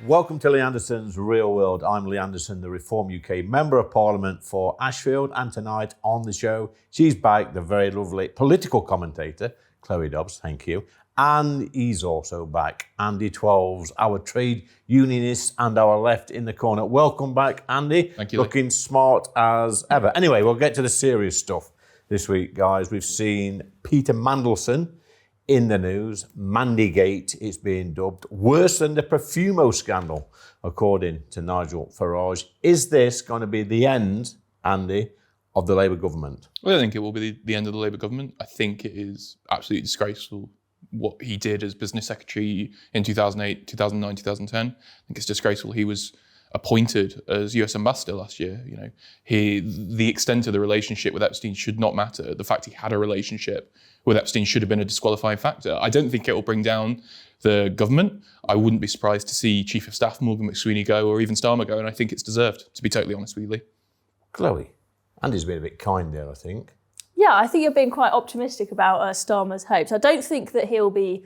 Welcome to Lee Anderson's Real World. I'm Lee Anderson, the Reform UK Member of Parliament for Ashfield, and tonight on the show, she's back, the very lovely political commentator, Chloe Dobbs, thank you. And he's also back, Andy Twelves, our trade unionist and our left in the corner. Welcome back, Andy. Thank you, Lee. Looking smart as ever. Anyway, we'll get to the serious stuff this week, guys. We've seen Peter Mandelson in the news. Mandygate is being dubbed. Worse than the Profumo scandal, according to Nigel Farage. Is this going to be the end, Andy, of the Labour government? Well, I think it will be the end of the Labour government. I think it is absolutely disgraceful what he did as business secretary in 2008, 2009, 2010. I think it's disgraceful. He was appointed as US ambassador last year. You know, the extent of the relationship with Epstein should not matter. The fact he had a relationship with Epstein should have been a disqualifying factor. I don't think it will bring down the government. I wouldn't be surprised to see Chief of Staff Morgan McSweeney go, or even Starmer go, and I think it's deserved, to be totally honest with you, Lee. Chloe, Andy's been a bit kind there, I think. Yeah, I think you're being quite optimistic about Starmer's hopes. I don't think that he'll be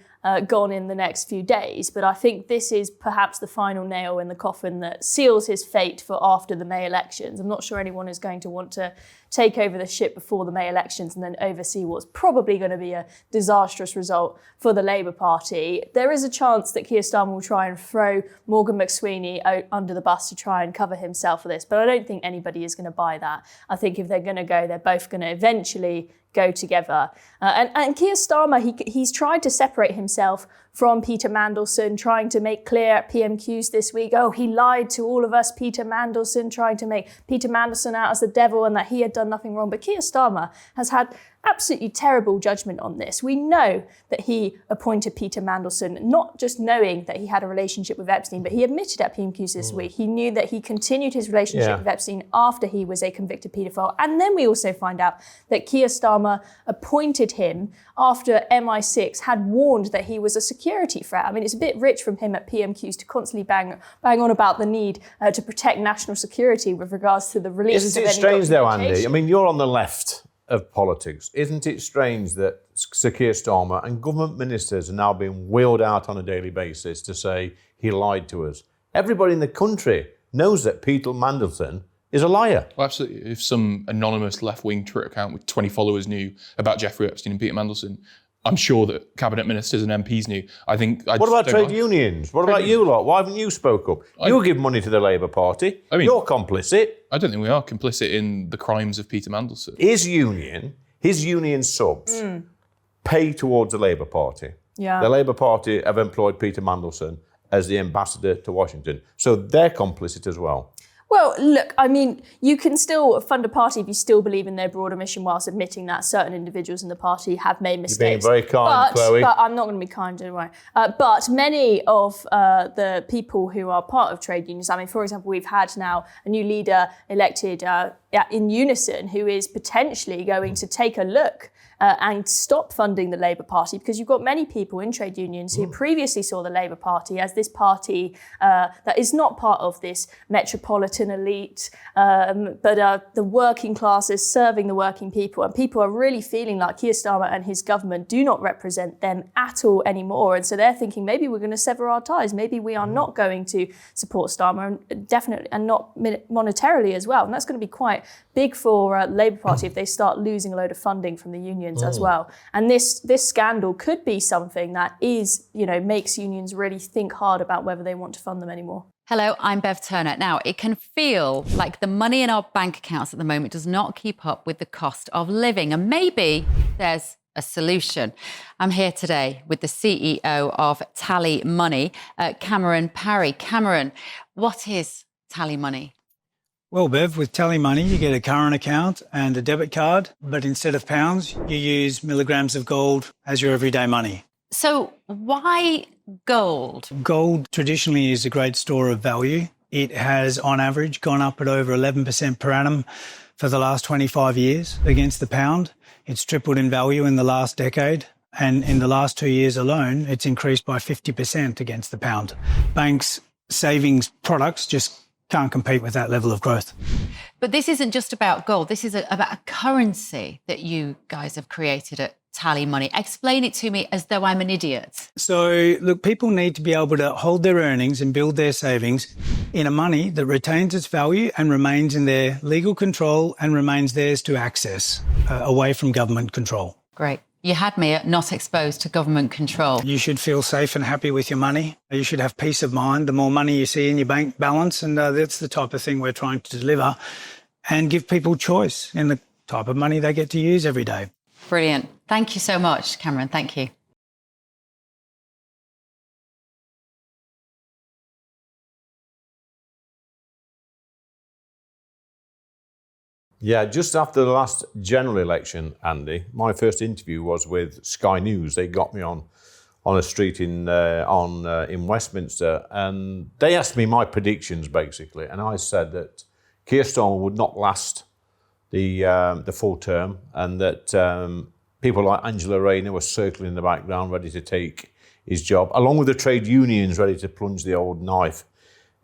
gone in the next few days, but I think this is perhaps the final nail in the coffin that seals his fate for after the May elections. I'm not sure anyone is going to want to take over the ship before the May elections and then oversee what's probably going to be a disastrous result for the Labour Party. There is a chance that Keir Starmer will try and throw Morgan McSweeney out under the bus to try and cover himself for this, but I don't think anybody is going to buy that. I think if they're going to go, they're both going to eventually go together. And Keir Starmer, he's tried to separate himself from Peter Mandelson, trying to make clear at PMQs this week, oh, he lied to all of us, Peter Mandelson, trying to make Peter Mandelson out as the devil and that he had done nothing wrong. But Keir Starmer has had absolutely terrible judgment on this. We know that he appointed Peter Mandelson, not just knowing that he had a relationship with Epstein, but he admitted at PMQs this week. He knew that he continued his relationship with Epstein after he was a convicted paedophile. And then we also find out that Keir Starmer appointed him after MI6 had warned that he was a security threat. I mean, it's a bit rich from him at PMQs to constantly bang on about the need to protect national security with regards to the release of any documentation. Isn't it strange though, Andy? I mean, you're on the left of politics. Isn't it strange that Sir Keir Starmer and government ministers are now being wheeled out on a daily basis to say he lied to us? Everybody in the country knows that Peter Mandelson is a liar. Well, absolutely. If some anonymous left-wing Twitter account with 20 followers knew about Jeffrey Epstein and Peter Mandelson, I'm sure that cabinet ministers and MPs knew. What about trade unions? What about you lot? Why haven't you spoke up? You give money to the Labour Party. I mean, you're complicit. I don't think we are complicit in the crimes of Peter Mandelson. His union subs pay towards the Labour Party. Yeah. The Labour Party have employed Peter Mandelson as the ambassador to Washington. So they're complicit as well. Well, look, I mean, you can still fund a party if you still believe in their broader mission whilst admitting that certain individuals in the party have made mistakes. You're being very kind, Chloe. But I'm not going to be kind, don't worry. But many of the people who are part of trade unions, I mean, for example, we've had now a new leader elected in Unison who is potentially going to take a look and stop funding the Labour Party, because you've got many people in trade unions who previously saw the Labour Party as this party that is not part of this metropolitan elite, but the working classes serving the working people. And people are really feeling like Keir Starmer and his government do not represent them at all anymore. And so they're thinking, maybe we're going to sever our ties. Maybe we are not going to support Starmer, and definitely, and not monetarily as well. And that's going to be quite big for Labour Party if they start losing a load of funding from the unions as well. And this scandal could be something that makes unions really think hard about whether they want to fund them anymore. Hello, I'm Bev Turner. Now, it can feel like the money in our bank accounts at the moment does not keep up with the cost of living. And maybe there's a solution. I'm here today with the CEO of TallyMoney, Cameron Parry. Cameron, what is TallyMoney? Well, Bev, with TallyMoney, you get a current account and a debit card, but instead of pounds, you use milligrams of gold as your everyday money. So why gold? Gold traditionally is a great store of value. It has, on average, gone up at over 11% per annum for the last 25 years against the pound. It's tripled in value in the last decade. And in the last 2 years alone, it's increased by 50% against the pound. Banks' savings products just can't compete with that level of growth. But this isn't just about gold. This is about a currency that you guys have created at TallyMoney? Explain it to me as though I'm an idiot. So, look, people need to be able to hold their earnings and build their savings in a money that retains its value and remains in their legal control and remains theirs to access, away from government control. Great. You had me at not exposed to government control. You should feel safe and happy with your money. You should have peace of mind the more money you see in your bank balance, and that's the type of thing we're trying to deliver, and give people choice in the type of money they get to use every day. Brilliant. Thank you so much, Cameron. Thank you. Yeah, just after the last general election, Andy, my first interview was with Sky News. They got me on a street in Westminster, and they asked me my predictions basically, and I said that Keir Starmer would not last the full term, and that people like Angela Rayner were circling in the background, ready to take his job, along with the trade unions ready to plunge the old knife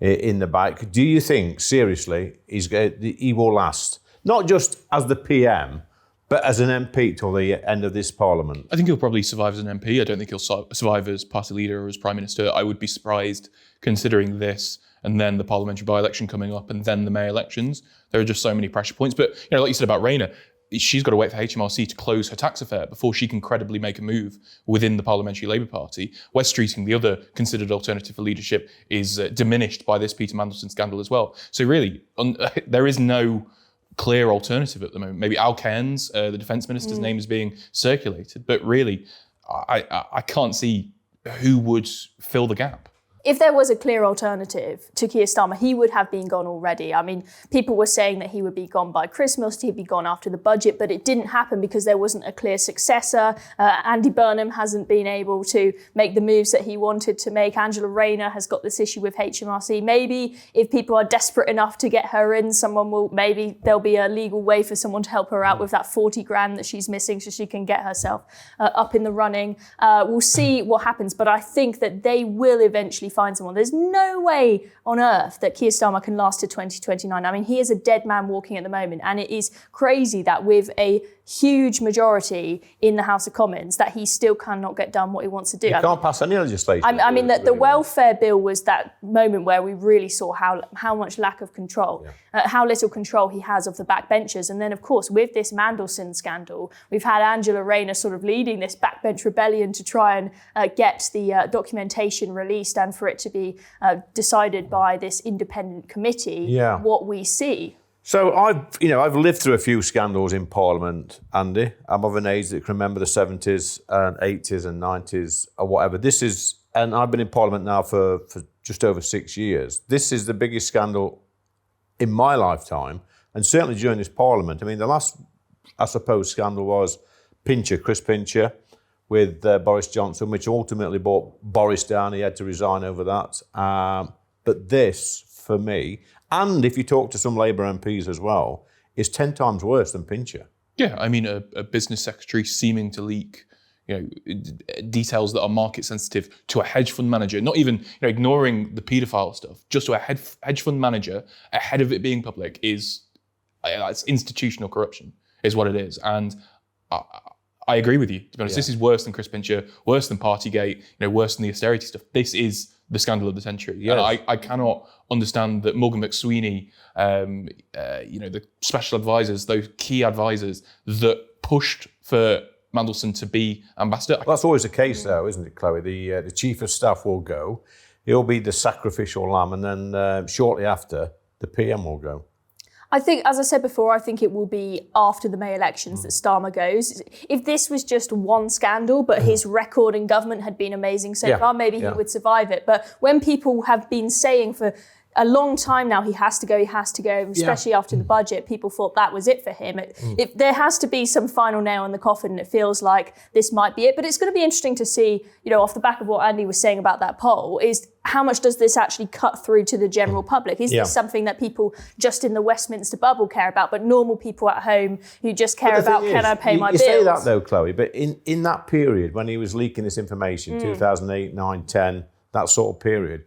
in the back. Do you think seriously he will last? Not just as the PM, but as an MP till the end of this Parliament. I think he'll probably survive as an MP. I don't think he'll survive as party leader or as Prime Minister. I would be surprised, considering this and then the parliamentary by-election coming up and then the May elections. There are just so many pressure points. But like you said about Rayner, she's got to wait for HMRC to close her tax affair before she can credibly make a move within the Parliamentary Labour Party. West Streeting, the other considered alternative for leadership, is diminished by this Peter Mandelson scandal as well. So really, there is no clear alternative at the moment. Maybe Al Cairns, the Defence Minister's name is being circulated, but really, I can't see who would fill the gap. If there was a clear alternative to Keir Starmer, he would have been gone already. I mean, people were saying that he would be gone by Christmas, he'd be gone after the budget, but it didn't happen because there wasn't a clear successor. Andy Burnham hasn't been able to make the moves that he wanted to make. Angela Rayner has got this issue with HMRC. Maybe if people are desperate enough to get her in, maybe there'll be a legal way for someone to help her out with that 40 grand that she's missing so she can get herself up in the running. We'll see what happens, but I think that they will eventually find someone. There's no way on earth that Keir Starmer can last to 2029. I mean, he is a dead man walking at the moment, and it is crazy that with a huge majority in the House of Commons that he still cannot get done what he wants to do. He can't pass any legislation. I mean, the welfare bill was that moment where we really saw how much lack of control, how little control he has of the backbenchers. And then, of course, with this Mandelson scandal, we've had Angela Rayner sort of leading this backbench rebellion to try and get the documentation released and for it to be decided by this independent committee what we see. So I've lived through a few scandals in Parliament, Andy. I'm of an age that can remember the 70s and 80s and 90s or whatever. And I've been in Parliament now for just over 6 years. This is the biggest scandal in my lifetime, and certainly during this Parliament. I mean, the last, I suppose, scandal was Chris Pincher, with Boris Johnson, which ultimately brought Boris down. He had to resign over that. But this, for me, and if you talk to some Labour MPs as well, is 10 times worse than Pincher. Yeah, I mean, a business secretary seeming to leak, details that are market sensitive to a hedge fund manager, not even ignoring the paedophile stuff, just to a hedge fund manager ahead of it being public it's institutional corruption, is what it is. And I agree with you. To be honest, This is worse than Chris Pincher, worse than Partygate, worse than the austerity stuff. This is the scandal of the century. Yes. And I cannot understand that Morgan McSweeney, the special advisors, those key advisors that pushed for Mandelson to be ambassador. Well, that's always the case, though, isn't it, Chloe? The chief of staff will go. He'll be the sacrificial lamb, and then shortly after, the PM will go. I think, as I said before, I think it will be after the May elections that Starmer goes. If this was just one scandal, but his record in government had been amazing so far, maybe he would survive it. But when people have been saying for a long time now, he has to go, especially after the budget, people thought that was it for him. There has to be some final nail in the coffin, and it feels like this might be it. But it's going to be interesting to see, off the back of what Andy was saying about that poll, is how much does this actually cut through to the general public? Is this something that people just in the Westminster bubble care about, but normal people at home who just care about, can I pay my bills? You say that though, Chloe, but in that period when he was leaking this information, 2008, 9, 10, that sort of period,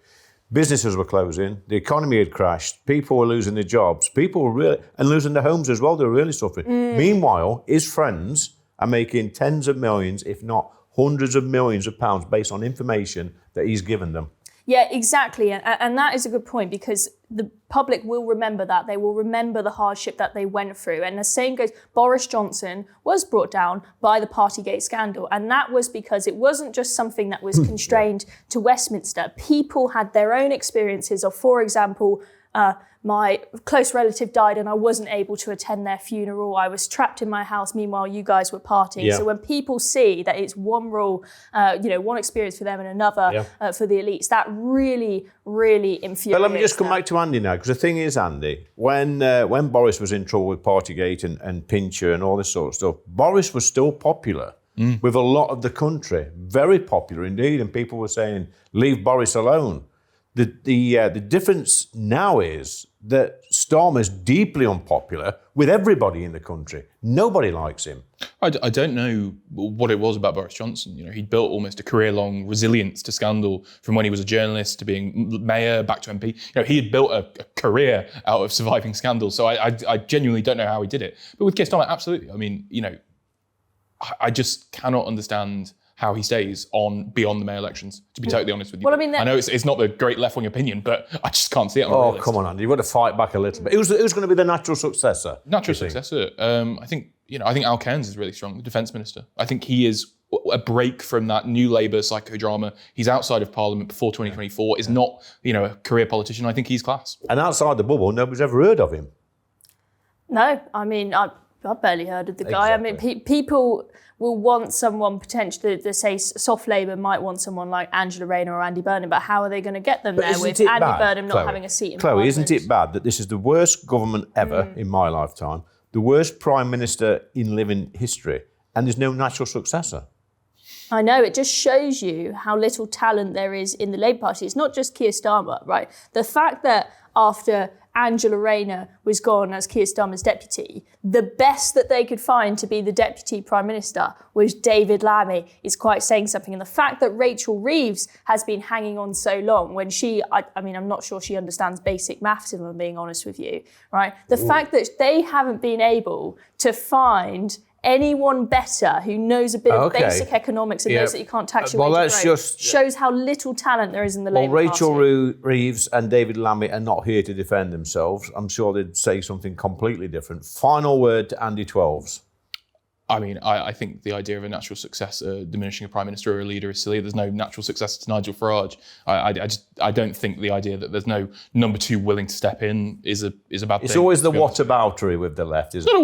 businesses were closing, the economy had crashed, people were losing their jobs, people were really, and losing their homes as well, they were really suffering. Meanwhile, his friends are making tens of millions, if not hundreds of millions of pounds based on information that he's given them. Yeah, exactly. And that is a good point, because the public will remember that. They will remember the hardship that they went through. And the same goes, Boris Johnson was brought down by the Partygate scandal. And that was because it wasn't just something that was constrained to Westminster. People had their own experiences of, for example, my close relative died and I wasn't able to attend their funeral. I was trapped in my house. Meanwhile, you guys were partying. Yeah. So when people see that it's one rule, one experience for them and another for the elites, that really, really infuriates But let me just come them. back to Andy now, because the thing is, Andy, when Boris was in trouble with Partygate and Pincher and all this sort of stuff, Boris was still popular with a lot of the country, very popular indeed, and people were saying, leave Boris alone. The difference now is that Starmer's deeply unpopular with everybody in the country. Nobody likes him. I don't know what it was about Boris Johnson. You know, he'd built almost a career-long resilience to scandal, from when he was a journalist to being mayor, back to MP. You know, he had built a career out of surviving scandal. So I genuinely don't know how he did it. But with Keir Starmer, absolutely. I mean, you know, I just cannot understand how he stays on beyond the May elections, to be totally honest with you. Well, I mean, I know it's not the great left-wing opinion, but I just can't see it on the Oh, list. come on, Andy, you've got to fight back a little bit. Who's going to be the natural successor? Natural successor. I think Al Cairns is really strong, the defence minister. I think he is a break from that new Labour psychodrama. He's outside of Parliament before 2024, is not, a career politician. I think he's class. And outside the bubble, nobody's ever heard of him. No, I mean, I've barely heard of the guy. Exactly. I mean, people will want someone potentially, they say soft Labour might want someone like Angela Rayner or Andy Burnham, but how are they going to get them But there isn't with it Andy bad, Burnham not Chloe? having a seat in Chloe, Parliament? isn't it bad that this is the worst government ever in my lifetime, the worst Prime Minister in living history, and there's no natural successor? I know, it just shows you how little talent there is in the Labour Party. It's not just Keir Starmer, right? The fact that after Angela Rayner was gone as Keir Starmer's deputy, the best that they could find to be the deputy prime minister was David Lammy is quite saying something. And the fact that Rachel Reeves has been hanging on so long when I'm not sure she understands basic maths, if I'm being honest with you, right? The fact that they haven't been able to find anyone better who knows a bit of basic economics and knows that you can't tax your way to growth shows how little talent there is in the Labour Rachel Party. Reeves and David Lammy are not here to defend themselves. I'm sure they'd say something completely different. Final word to Andy 12s. I mean, I think the idea of a natural successor diminishing a prime minister or a leader is silly. There's no natural successor to Nigel Farage. I don't think the idea that there's no number two willing to step in is a bad thing. It's always the whataboutery with the left, isn't it? It's not